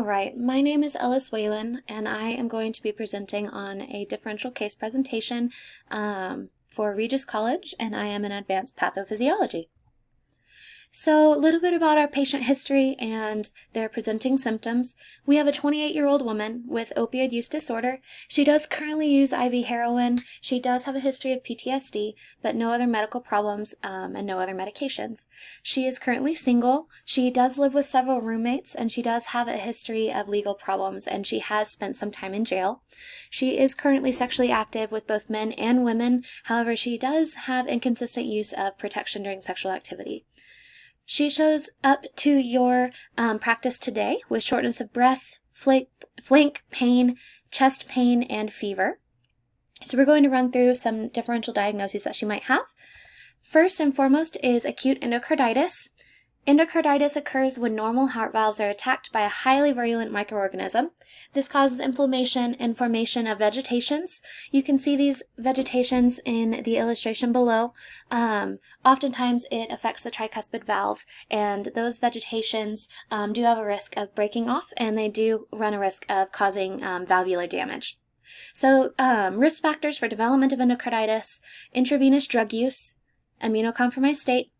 Alright, my name is Ellis Whalen, and I am going to be presenting on a differential case presentation for Regis College, and I am in advanced pathophysiology. So, a little bit about our patient history and their presenting symptoms. We have a 28-year-old woman with opioid use disorder. She does currently use IV heroin. She does have a history of PTSD, but no other medical problems and no other medications. She is currently single. She does live with several roommates, and she does have a history of legal problems, and she has spent some time in jail. She is currently sexually active with both men and women. However, she does have inconsistent use of protection during sexual activity. She shows up to your practice today with shortness of breath, flank pain, chest pain, and fever. So we're going to run through some differential diagnoses that she might have. First and foremost is acute endocarditis. Endocarditis occurs when normal heart valves are attacked by a highly virulent microorganism. This causes inflammation and formation of vegetations. You can see these vegetations in the illustration below. Oftentimes it affects the tricuspid valve, and those vegetations do have a risk of breaking off, and they do run a risk of causing valvular damage. So risk factors for development of endocarditis: intravenous drug use, immunocompromised state,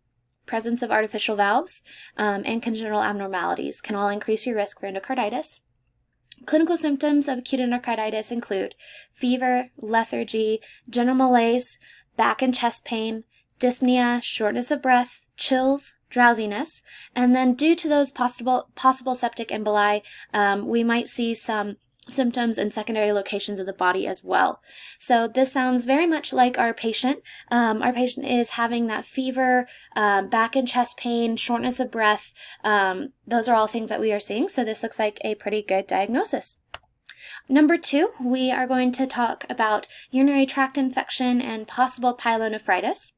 presence of artificial valves, and congenital abnormalities can all increase your risk for endocarditis. Clinical symptoms of acute endocarditis include fever, lethargy, general malaise, back and chest pain, dyspnea, shortness of breath, chills, drowsiness, and then due to those possible septic emboli, we might see some symptoms in secondary locations of the body as well. So this sounds very much like our patient. Our patient is having that fever, back and chest pain, shortness of breath. Those are all things that we are seeing, so this looks like a pretty good diagnosis. Number 2, we are going to talk about urinary tract infection and possible pyelonephritis.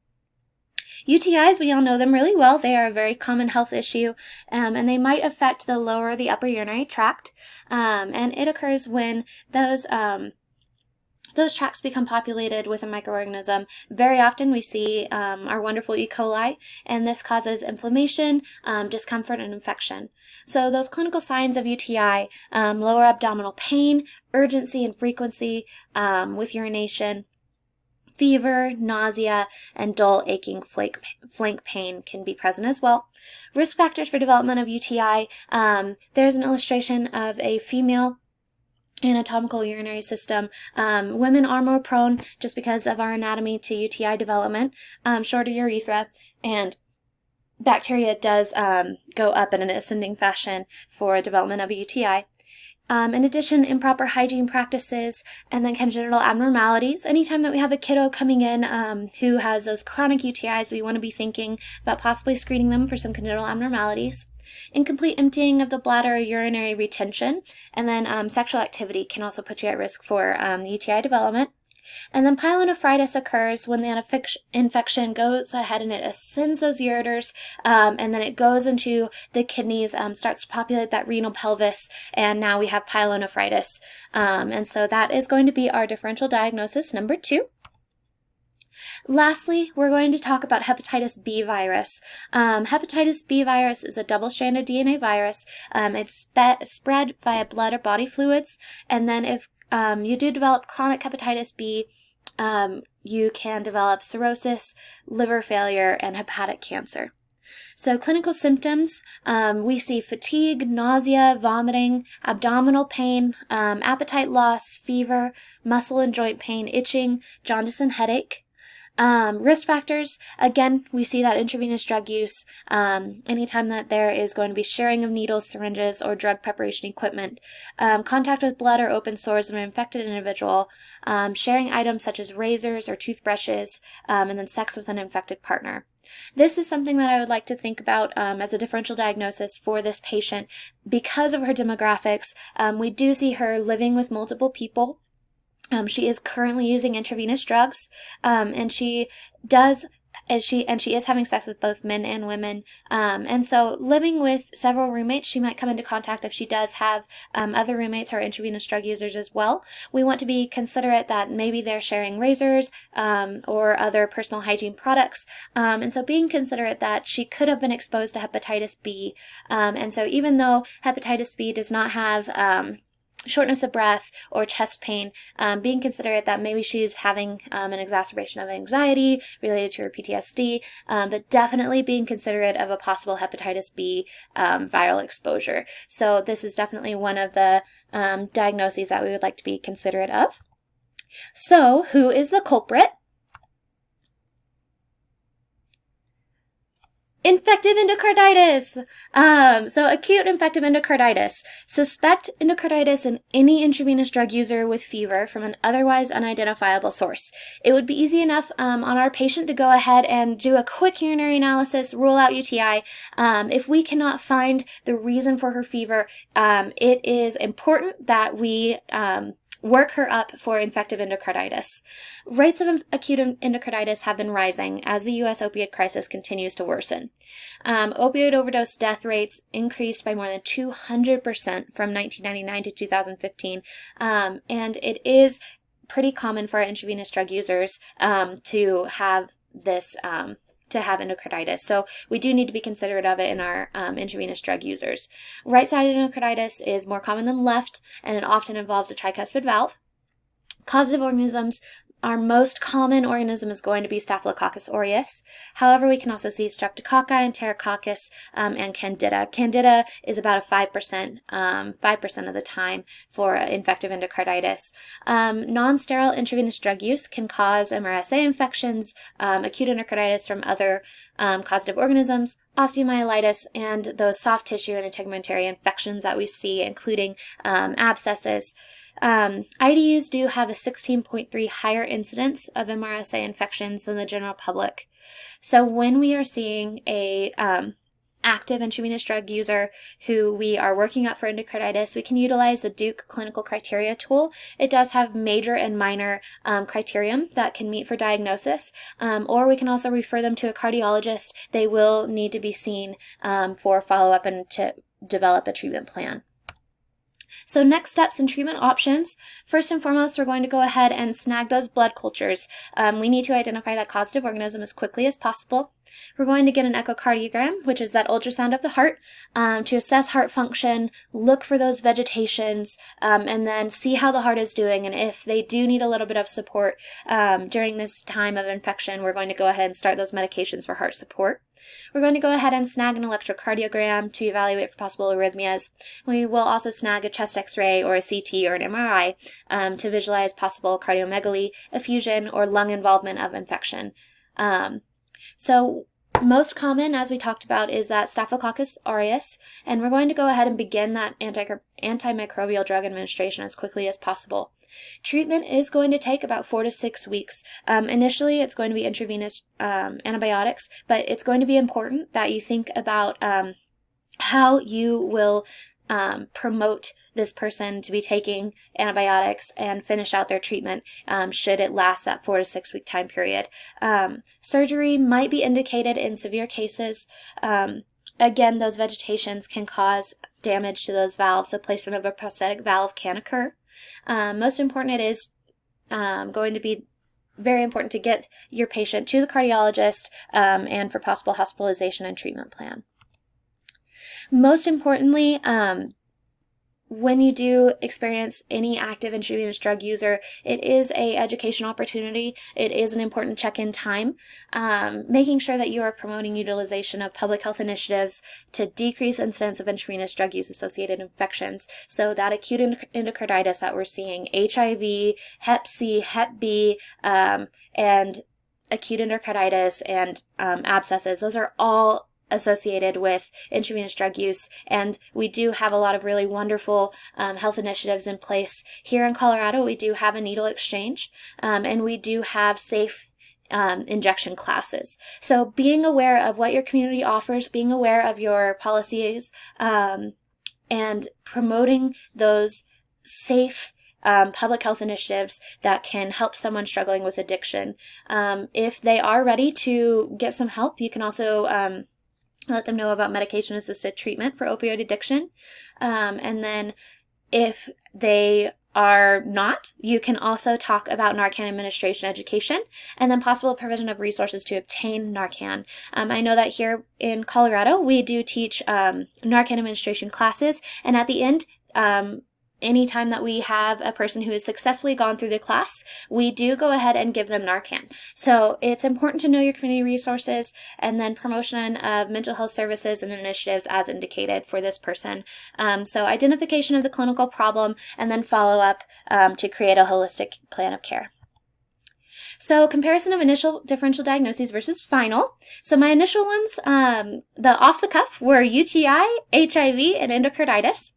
UTIs, we all know them really well. They are a very common health issue, and they might affect the lower or the upper urinary tract, and it occurs when those tracts become populated with a microorganism. Very often we see our wonderful E. coli, and this causes inflammation, discomfort, and infection. So those clinical signs of UTI: lower abdominal pain, urgency and frequency with urination, fever, nausea, and dull aching flank pain can be present as well. Risk factors for development of UTI: there's an illustration of a female anatomical urinary system. Women are more prone, just because of our anatomy, to UTI development, shorter urethra, and bacteria does go up in an ascending fashion for development of a UTI. In addition, improper hygiene practices, and then congenital abnormalities. Anytime that we have a kiddo coming in who has those chronic UTIs, we want to be thinking about possibly screening them for some congenital abnormalities. Incomplete emptying of the bladder or urinary retention, and then sexual activity can also put you at risk for UTI development. And then pyelonephritis occurs when the infection goes ahead and it ascends those ureters, and then it goes into the kidneys, starts to populate that renal pelvis, and now we have pyelonephritis. And so that is going to be our differential diagnosis number 2. Lastly, we're going to talk about hepatitis B virus. Hepatitis B virus is a double-stranded DNA virus. It's spread via blood or body fluids, and then if you do develop chronic hepatitis B, you can develop cirrhosis, liver failure, and hepatic cancer. So clinical symptoms, we see fatigue, nausea, vomiting, abdominal pain, appetite loss, fever, muscle and joint pain, itching, jaundice, and headache. Risk factors, again, we see that intravenous drug use, anytime that there is going to be sharing of needles, syringes, or drug preparation equipment, contact with blood or open sores of an infected individual, sharing items such as razors or toothbrushes, and then sex with an infected partner. This is something that I would like to think about as a differential diagnosis for this patient. Because of her demographics, we do see her living with multiple people. She is currently using intravenous drugs, and she does she is having sex with both men and women. And so living with several roommates, she might come into contact, if she does have other roommates who are intravenous drug users as well. We want to be considerate that maybe they're sharing razors or other personal hygiene products. And so being considerate that she could have been exposed to hepatitis B. And so even though hepatitis B does not have shortness of breath or chest pain, being considerate that maybe she's having an exacerbation of anxiety related to her PTSD, but definitely being considerate of a possible hepatitis B viral exposure. So this is definitely one of the diagnoses that we would like to be considerate of. So who is the culprit? Infective endocarditis. So acute infective endocarditis. Suspect endocarditis in any intravenous drug user with fever from an otherwise unidentifiable source. It would be easy enough on our patient to go ahead and do a quick urinary analysis, rule out UTI. If we cannot find the reason for her fever, it is important that we work her up for infective endocarditis. Rates of acute endocarditis have been rising as the U.S. opioid crisis continues to worsen. Opioid overdose death rates increased by more than 200% from 1999 to 2015, and it is pretty common for our intravenous drug users to have this to have endocarditis. So we do need to be considerate of it in our intravenous drug users. Right-sided endocarditis is more common than left, and it often involves a tricuspid valve. Causative organisms, our most common organism is going to be Staphylococcus aureus. However, we can also see Streptococci, Enterococcus, and Candida. Candida is about a 5% of the time for infective endocarditis. Non-sterile intravenous drug use can cause MRSA infections, acute endocarditis from other causative organisms, osteomyelitis, and those soft tissue and integumentary infections that we see, including abscesses. IDUs do have a 16.3 higher incidence of MRSA infections than the general public. So when we are seeing a active intravenous drug user who we are working up for endocarditis, we can utilize the Duke clinical criteria tool. It does have major and minor criterion that can meet for diagnosis, or we can also refer them to a cardiologist. They will need to be seen for follow-up and to develop a treatment plan. So next steps and treatment options. First and foremost, we're going to go ahead and snag those blood cultures. We need to identify that causative organism as quickly as possible. We're going to get an echocardiogram, which is that ultrasound of the heart, to assess heart function, look for those vegetations, and then see how the heart is doing. And if they do need a little bit of support during this time of infection, we're going to go ahead and start those medications for heart support. We're going to go ahead and snag an electrocardiogram to evaluate for possible arrhythmias. We will also snag a chest x-ray or a CT or an MRI to visualize possible cardiomegaly, effusion, or lung involvement of infection. So most common, as we talked about, is that Staphylococcus aureus, and we're going to go ahead and begin that antimicrobial drug administration as quickly as possible. Treatment is going to take about 4 to 6 weeks. Initially, it's going to be intravenous antibiotics, but it's going to be important that you think about how you will promote this person to be taking antibiotics and finish out their treatment should it last that 4 to 6 week time period. Surgery might be indicated in severe cases. Again, those vegetations can cause damage to those valves, so placement of a prosthetic valve can occur. Most important, it is going to be very important to get your patient to the cardiologist and for possible hospitalization and treatment plan. Most importantly, when you do experience any active intravenous drug user, it is an education opportunity. It is an important check-in time. Making sure that you are promoting utilization of public health initiatives to decrease incidence of intravenous drug use-associated infections. So that acute endocarditis that we're seeing, HIV, Hep C, Hep B, and acute endocarditis and abscesses, those are all associated with intravenous drug use, and we do have a lot of really wonderful health initiatives in place. Here in Colorado, we do have a needle exchange, and we do have safe injection classes. So being aware of what your community offers, being aware of your policies, and promoting those safe public health initiatives that can help someone struggling with addiction. If they are ready to get some help, you can also let them know about medication-assisted treatment for opioid addiction. And then if they are not, you can also talk about Narcan administration education and then possible provision of resources to obtain Narcan. I know that here in Colorado, we do teach Narcan administration classes, and at the end, anytime that we have a person who has successfully gone through the class, we do go ahead and give them Narcan. So it's important to know your community resources and then promotion of mental health services and initiatives as indicated for this person. So identification of the clinical problem and then follow up to create a holistic plan of care. So comparison of initial differential diagnoses versus final. So my initial ones, the off the cuff, were UTI, HIV, and endocarditis.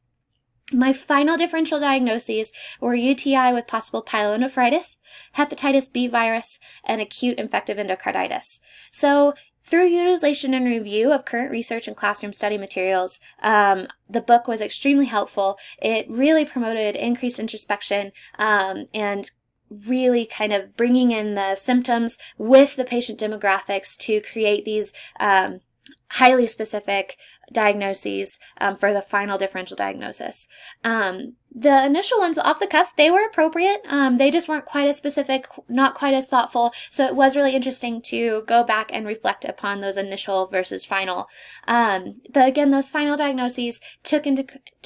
My final differential diagnoses were UTI with possible pyelonephritis, hepatitis B virus, and acute infective endocarditis. So through utilization and review of current research and classroom study materials, the book was extremely helpful. It really promoted increased introspection and really kind of bringing in the symptoms with the patient demographics to create these highly specific diagnoses for the final differential diagnosis. The initial ones off the cuff, they were appropriate. They just weren't quite as specific, not quite as thoughtful. So it was really interesting to go back and reflect upon those initial versus final. But again, those final diagnoses took into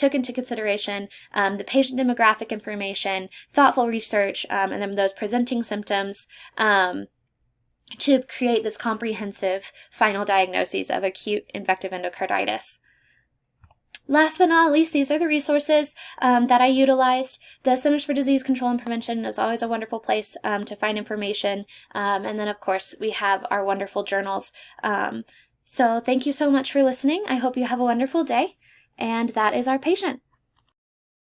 consideration the patient demographic information, thoughtful research, and then those presenting symptoms, to create this comprehensive final diagnosis of acute infective endocarditis. Last but not least, these are the resources that I utilized. The Centers for Disease Control and Prevention is always a wonderful place to find information. And then, of course, we have our wonderful journals. So thank you so much for listening. I hope you have a wonderful day. And that is our patient.